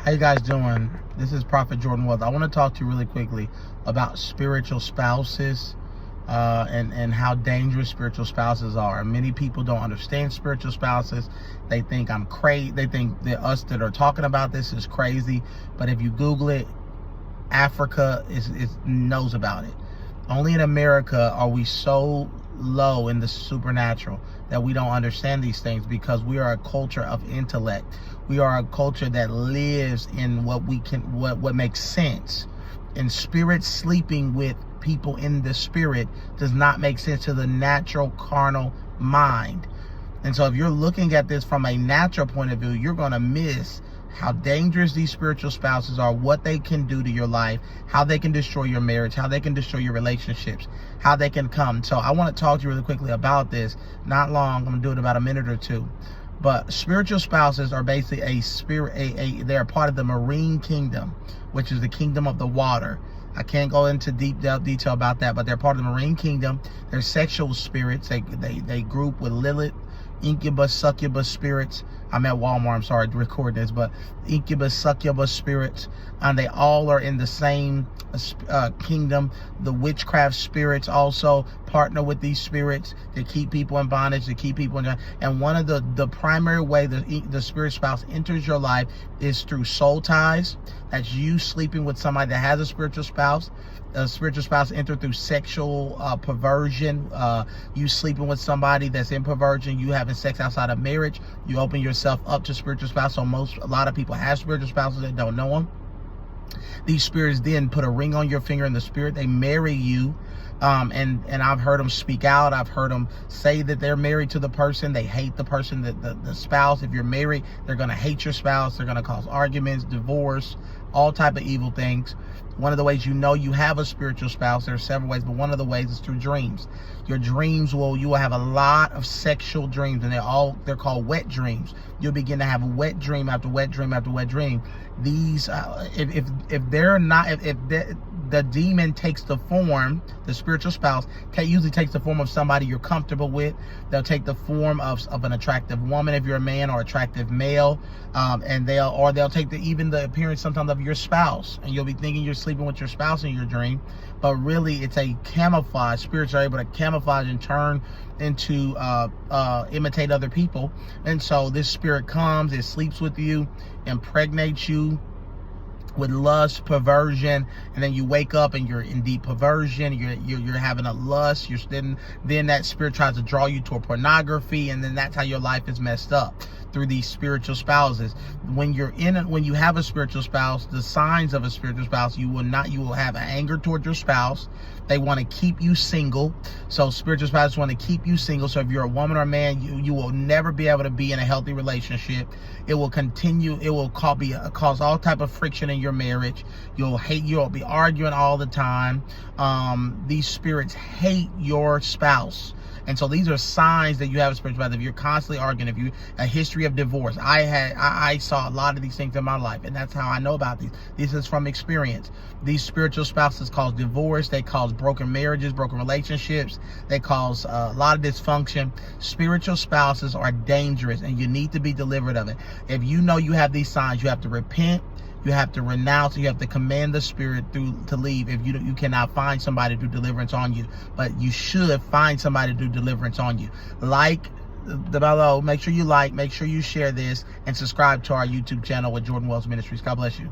How you guys doing? This is Prophet Jordan Wells. I want to talk to you really quickly about spiritual spouses and how dangerous spiritual spouses are. Many people don't understand spiritual spouses. They think I'm crazy. They think that us that are talking about this is crazy. But if you Google it, Africa knows about it. Only in America are we so low in the supernatural that we don't understand these things, because we are a culture of intellect. We are a culture that lives in what makes sense. And spirit sleeping with people in the spirit does not make sense to the natural carnal mind. And so if you're looking at this from a natural point of view, you're going to miss how dangerous these spiritual spouses are, what they can do to your life, how they can destroy your marriage, how they can destroy your relationships, how they can come. So I want to talk to you really quickly about this. Not long. I'm going to do it in about a minute or two. But spiritual spouses are basically they're part of the marine kingdom, which is the kingdom of the water. I can't go into deep detail about that, but they're part of the marine kingdom. They're sexual spirits. They group with Lilith, incubus, succubus spirits. I'm at Walmart, I'm sorry to record this, but incubus, succubus spirits, and they all are in the same kingdom. The witchcraft spirits also partner with these spirits to keep people in bondage, to keep people in. And one of the primary way the spirit spouse enters your life is through soul ties. That's you sleeping with somebody that has a spiritual spouse. A spiritual spouse enter through sexual perversion. You sleeping with somebody that's in perversion. You having sex outside of marriage. You open yourself up to spiritual spouse. So a lot of people have spiritual spouses that don't know them. These spirits then put a ring on your finger in the spirit. They marry you. And I've heard them speak out. I've heard them say that they're married to the person. They hate the person, the spouse. If you're married, they're going to hate your spouse. They're going to cause arguments, divorce, all type of evil things. One of the ways you know you have a spiritual spouse, there are several ways, but one of the ways is through dreams. Your dreams you will have a lot of sexual dreams, and they're called wet dreams. You'll begin to have wet dream after wet dream after wet dream. These if the demon takes the form, the spiritual spouse usually takes the form of somebody you're comfortable with. They'll take the form of an attractive woman if you're a man, or attractive male, and they'll take even the appearance sometimes of your spouse, and you'll be thinking you're sleeping with your spouse in your dream, but really it's a camouflage. Spirits are able to camouflage and turn into imitate other people. And so this spirit comes, it sleeps with you, impregnates you with lust, perversion, and then you wake up and you're in deep perversion. You're having a lust. Then that spirit tries to draw you toward pornography, and then that's how your life is messed up, through these spiritual spouses. When you have a spiritual spouse, the signs of a spiritual spouse, you will have anger toward your spouse. They want to keep you single. So spiritual spouses want to keep you single. So if you're a woman or a man, you will never be able to be in a healthy relationship. It will continue. It will cause all type of friction in your marriage. You'll be arguing all the time. These spirits hate your spouse. And so these are signs that you have a spiritual spouse. If you're constantly arguing, a history of divorce. I saw a lot of these things in my life, and that's how I know about these. This is from experience. These spiritual spouses cause divorce. They cause broken marriages, broken relationships. They cause a lot of dysfunction. Spiritual spouses are dangerous, and you need to be delivered of it. If you know you have these signs, you have to repent. You have to renounce. You have to command the spirit to leave. If you cannot find somebody to do deliverance on you, but you should find somebody to do deliverance on you. Like below, make sure you like, make sure you share this, and subscribe to our YouTube channel with Jordan Wells Ministries. God bless you.